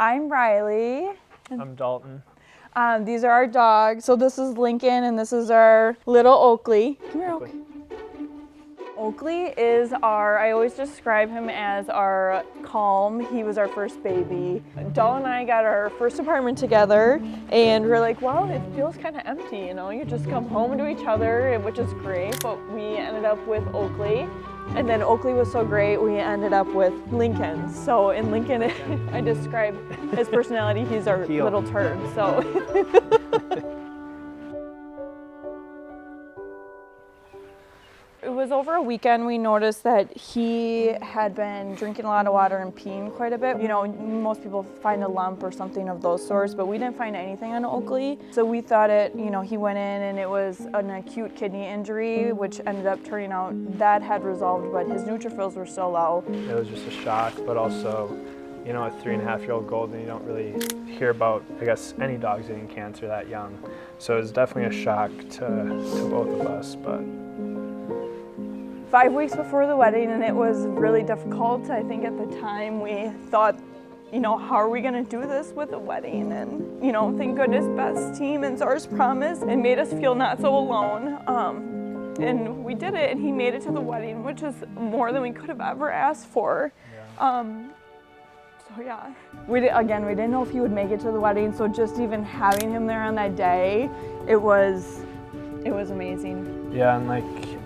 I'm Riley. I'm Dalton. These are our dogs. So this is Lincoln and this is our little Oakley. Come here, Oakley. Oakley is I always describe him as our calm. He was our first baby. Dalton and I got our first apartment together and we're like, well, it feels kind of empty, you know? You just come home to each other, which is great, but we ended up with Oakley. And then Oakley was so great, we ended up with Lincoln. So in Lincoln, I describe his personality, he's our little turd, so. It was over a weekend we noticed that he had been drinking a lot of water and peeing quite a bit. You know, most people find a lump or something of those sorts, but we didn't find anything on Oakley. So we thought he went in and it was an acute kidney injury, which ended up turning out that had resolved, but his neutrophils were still low. It was just a shock, but also, you know, a 3.5-year-old golden, you don't really hear about, I guess, any dogs getting cancer that young. So it was definitely a shock to both of us, but. 5 weeks before the wedding, and it was really difficult. I think at the time we thought, you know, how are we gonna do this with a wedding? And, you know, thank goodness Beth's team and Czar's promise and made us feel not so alone. And we did it, and he made it to the wedding, which is more than we could have ever asked for. Yeah. So yeah, we didn't know if he would make it to the wedding, so just even having him there on that day, it was amazing. Yeah, and like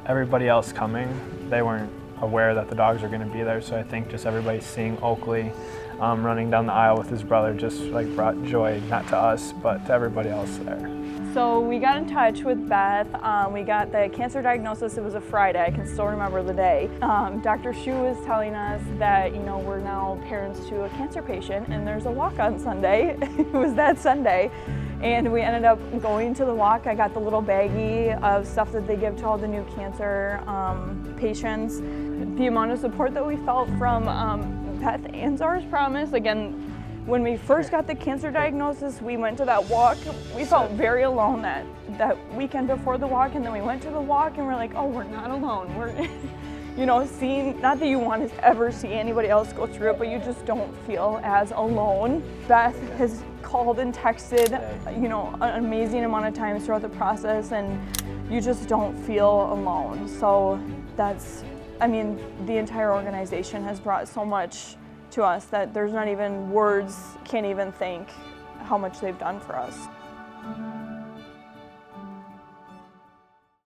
everybody else coming, they weren't aware that the dogs were going to be there, so I think just everybody seeing Oakley running down the aisle with his brother just like brought joy, not to us, but to everybody else there. So we got in touch with Beth. We got the cancer diagnosis. It was a Friday. I can still remember the day. Dr. Shu was telling us that, you know, we're now parents to a cancer patient and there's a walk on Sunday. It was that Sunday. And we ended up going to the walk. I got the little baggie of stuff that they give to all the new cancer patients. The amount of support that we felt from Beth and Czar's promise, again, when we first got the cancer diagnosis, we went to that walk. We felt very alone that weekend before the walk, and then we went to the walk and we're like, oh, we're not alone. We're, you know, not that you want to ever see anybody else go through it, but you just don't feel as alone. Beth has called and texted, you know, an amazing amount of times throughout the process, and you just don't feel alone. So I mean, the entire organization has brought so much to us that there's not even words, can't even thank how much they've done for us.